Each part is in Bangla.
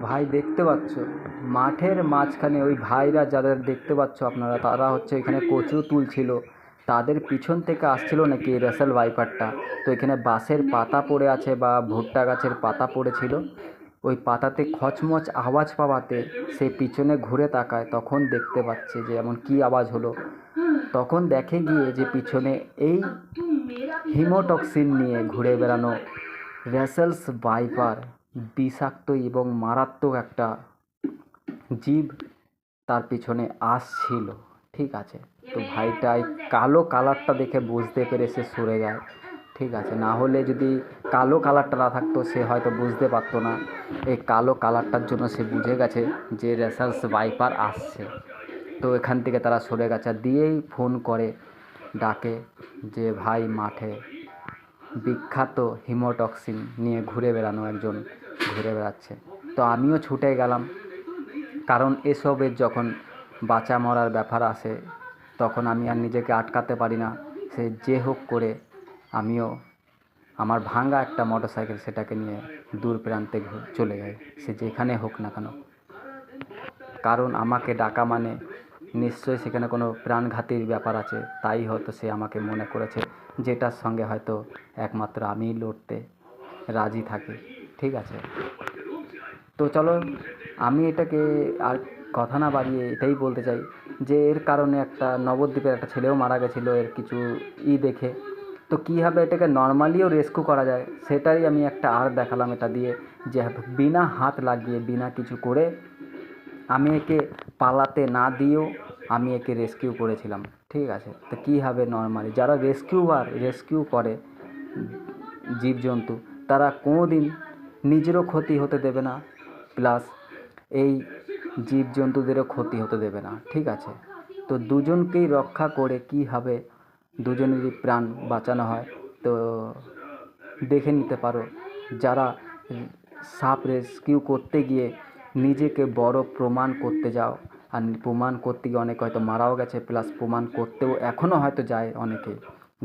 ভাই দেখতে পাচ্ছ মাঠের মাঝখানে ওই ভাইরা যাদের দেখতে পাচ্ছ আপনারা, তারা হচ্ছে এখানে কচু তুলছিল। তাদের পিছন থেকে আসছিল নাকি এই রেসেল ভাইপারটা। তো এখানে বাঁশের পাতা পড়ে আছে বা ভুট্টা গাছের পাতা পড়েছিল, ওই পাতাতে খচমচ আওয়াজ পাওয়াতে সে পিছনে ঘুরে তাকায়। তখন দেখতে পাচ্ছে যে এমন কি আওয়াজ হলো। তখন দেখে গিয়ে যে পিছনে এই হিমোটক্সিন নিয়ে ঘুরে বেড়ানো রেসেলস ভাইপার, বিষাক্ত এবং মারাত্মক একটা জীব তার পিছনে আসছিল। ঠিক আছে, তো ভাইটাই কালো কালারটা দেখে বুঝতে পেরে সে সরে যায়। ঠিক আছে, না হলে যদি কালো কালারটা না থাকতো সে হয়তো বুঝতে পারতো না। এই কালো কালারটার জন্য সে বুঝে গেছে যে রেসার্স ভাইপার আসছে। তো এখান থেকে তারা সরে গেছে, দিয়েই ফোন করে ডাকে যে ভাই মাঠে বিখ্যাত হিমোটক্সিন নিয়ে ঘুরে বেড়ানো একজন ঘুরে বেড়াচ্ছে। তো আমিও ছুটে গেলাম, কারণ এসবের যখন বাঁচা মরার ব্যাপার আসে তখন আমি আর নিজেকে আটকাতে পারি না। সে যে হোক করে আমিও আমার ভাঙা একটা মোটরসাইকেল সেটাকে নিয়ে দূর প্রান্তে চলে যাই, সে যেখানে হোক না কেন। কারণ আমাকে ডাকা মানে নিশ্চয়ই সেখানে কোনো প্রাণঘাতীর ব্যাপার আছে, তাই হয়তো সে আমাকে মনে করেছে, যেটার সঙ্গে হয়তো একমাত্র আমিই লড়তে রাজি থাকি। ঠিক আছে, তো চলো আমি এটাকে আর কথা না বাড়িয়ে এটাই বলতে চাই যে এর কারণে একটা নবদ্বীপের একটা ছেলেও মারা গেছিলো এর কিছু দেখে। তো কীভাবে এটাকে নর্মালিও রেস্কিউ করা যায় সেটাই আমি একটা আর দেখালাম এটা দিয়ে, যে বিনা হাত লাগিয়ে বিনা কিছু করে আমি একে পালাতে না দিয়েও আমি একে রেস্কিউ করেছিলাম। ঠিক আছে, তো কীভাবে নর্মালি যারা রেস্কিউ করে জীবজন্তু, তারা কোনো দিন নিজেরও ক্ষতি হতে দেবে না, প্লাস এই জীবজন্তুদেরও ক্ষতি হতে দেবে না। ঠিক আছে, তো দুজনকেই রক্ষা করে কীভাবে দুজনেরই প্রাণ বাঁচানো হয় তো দেখে নিতে পারো। যারা সাপ রেস্কিউ করতে গিয়ে নিজেকে বড় প্রমাণ করতে যাও, আর প্রমাণ করতে গিয়ে অনেকে হয়তো মারাও গেছে, প্লাস প্রমাণ করতেও এখনও হয়তো যায় অনেকে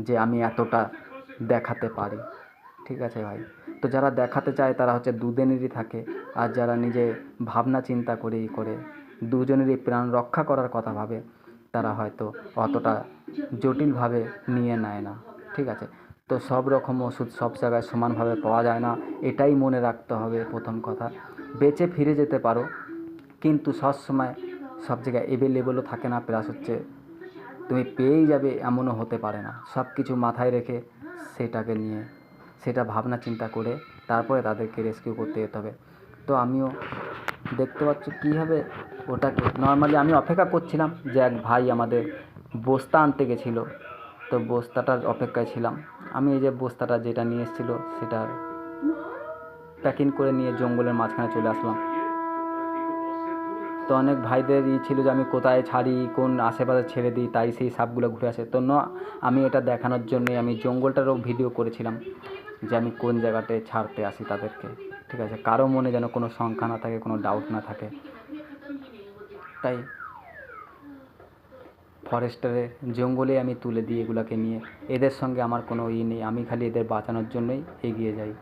যে আমি এতটা দেখাতে পারি। ঠিক আছে ভাই, তো যারা দেখাতে চায় তারা হচ্ছে দুদিনেরই থাকে, আর যারা নিজে ভাবনা চিন্তা করে দুজনেরই প্রাণ রক্ষা করার কথা ভাবে, তারা হয়তো অতটা জটিলভাবে নিয়ে নেয় না। ঠিক আছে, তো সব রকম ওষুধ সব জায়গায় সমানভাবে পাওয়া যায় না, এটাই মনে রাখতে হবে প্রথম কথা। বেঁচে ফিরে যেতে পারো, কিন্তু সবসময় সব জায়গায় অ্যাভেলেবলও থাকে না, প্লাস হচ্ছে তুমি পেয়েই যাবে এমনও হতে পারে না। সব কিছু মাথায় রেখে সেটাকে নিয়ে সেটা ভাবনা চিন্তা করে তারপরে তাদেরকে রেস্কিউ করতে যেতে হবে। তো আমিও দেখতে পাচ্ছ কীভাবে ওটাকে নর্মালি আমি অপেক্ষা করছিলাম যে এক ভাই আমাদের বস্তা আনতে গেছিলো, তো বস্তাটার অপেক্ষায় ছিলাম। আমি এই যে বস্তাটা যেটা নিয়ে এসেছিলো সেটা প্যাকিং করে নিয়ে জঙ্গলের মাঝখানে চলে আসলাম। তো অনেক ভাইদের ছিল যে আমি কোথায় ছাড়ি, কোন আশেপাশে ছেড়ে দিই, তাই সেই সাপগুলো ঘুরে আসে। তো না, আমি এটা দেখানোর জন্যই আমি জঙ্গলটারও ভিডিও করেছিলাম যে আমি কোন জায়গাটায় ছাড়তে আসি তাদেরকে। ঠিক আছে, কারো মনে যেন কোনো শঙ্কা না থাকে, কোনো ডাউট না থাকে। তাই ফরেস্টারে জঙ্গলে আমি তুলে দিই এগুলোকে নিয়ে। এদের সঙ্গে আমার কোনো নেই, আমি খালি এদের বাঁচানোর জন্যই এগিয়ে যাই।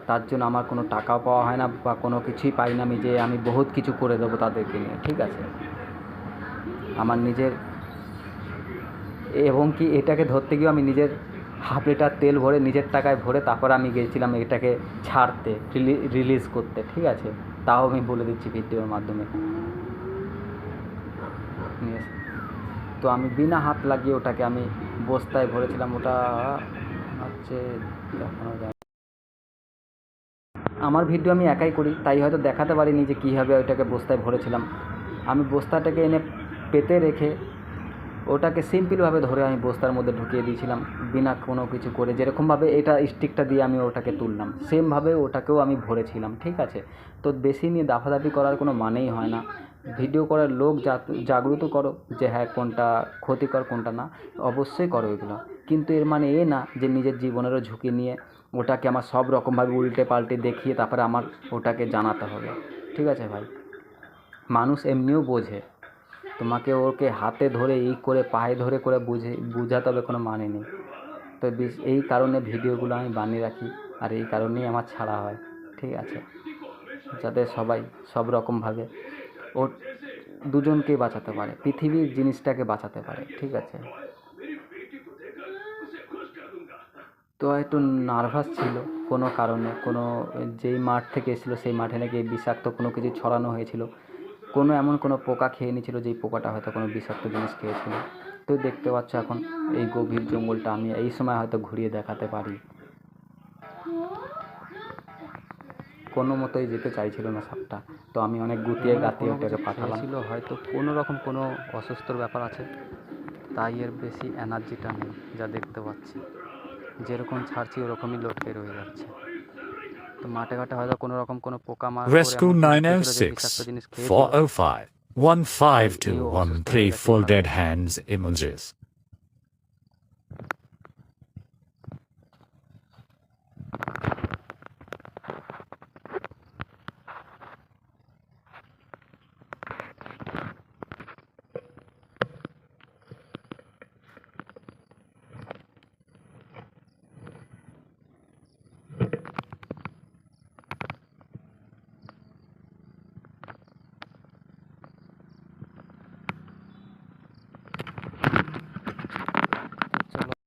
তার জন্য আমার কোনো টাকাও পাওয়া হয় না বা কোনো কিছুই পাই না আমি যে আমি বহুত কিছু করে দেবো তাদেরকে নিয়ে। ঠিক আছে, আমার নিজের, এবং কি এটাকে ধরতে গিয়েও আমি নিজের হাফ লিটার তেল ভরে নিজের টাকায় ভরে তারপর আমি গিয়েছিলাম এটাকে ছাড়তে, রিলিজ করতে। ঠিক আছে, তাও আমি বলে দিচ্ছি ভিডিওর মাধ্যমে। তো আমি বিনা হাত লাগিয়ে ওটাকে আমি বস্তায় ভরেছিলাম। ওটা হচ্ছে দেখানো যায়, আমার ভিডিও আমি একাই করি তাই হয়তো দেখাতে পারিনি যে কীভাবে ওইটাকে বস্তায় ভরেছিলাম। আমি বস্তাটাকে এনে পেতে রেখে ওটাকে সিম্পলভাবে ধরে আমি বস্তার মধ্যে ঢুকিয়ে দিয়েছিলাম বিনা কোনো কিছু করে। যেরকমভাবে এটা স্টিকটা দিয়ে আমি ওটাকে তুললাম সেমভাবে ওটাকেও আমি ভরেছিলাম। ঠিক আছে, তো বেশি নিয়ে দাফাদাফি করার কোনো মানেই হয় না। ভিডিও করার লোক জাগ্রত করো যে হ্যাঁ কোনটা ক্ষতিকর কোনটা না, অবশ্যই করো এগুলো, কিন্তু এর মানে এ না যে নিজের জীবনেরও ঝুঁকি নিয়ে ওটাকে আমার সব রকমভাবে উল্টে পাল্টে দেখিয়ে তারপরে আমার ওটাকে জানাতে হবে। ঠিক আছে ভাই, মানুষ এমনিও বোঝে, তোমাকে ওকে হাতে ধরে এই করে পায়ে ধরে করে বুঝাতে হবে কোনো মানে নেই। তো এই কারণে ভিডিওগুলো আমি বানিয়ে রাখি, আর এই কারণেই আমার ছাড়া হয়। ঠিক আছে। যাতে সবাই সব রকমভাবে ও দুজনকেই বাঁচাতে পারে, পৃথিবীর জিনিসটাকে বাঁচাতে পারে, ঠিক আছে। তো একটু নার্ভাস ছিল কোনো কারণে, কোনো যেই মাঠ থেকে এসেছিলো সেই মাঠে নাকি বিষাক্ত কোনো কিছু ছড়ানো হয়েছিল, কোনো এমন কোনো পোকা খেয়ে নিয়েছিল যেই পোকাটা হয়তো কোনো বিষাক্ত জিনিস খেয়েছিল। তো দেখতে পাচ্ছ এখন এই গভীর জঙ্গলটা আমি এই সময় হয়তো ঘুরিয়ে দেখাতে পারি। কোনো মতোই যেতে চাইছিল না সাপটা, তো আমি অনেক গুতিয়ে গাতিয়ে ওটাকে পাঠালাম। ছিল হয়তো কোনো রকম কোনো অসুস্থর ব্যাপার আছে, তাই এর বেশি এনার্জিটা নেই, যা দেখতে পাচ্ছি। যেরকম ছাড়ছি ওরকমই লটকে রয়ে যাচ্ছে। তো মাঠে ঘাটে হয়তো কোনো রকম কোনো পোকা মার করে Rescue এমন কিছু খেয়েছিল যে বিষাক্ত 906 জিনিস খেয়েছিল, 405 152 এও অসুস্থ 13 হয়ে গেছে full ভালো। dead hands images.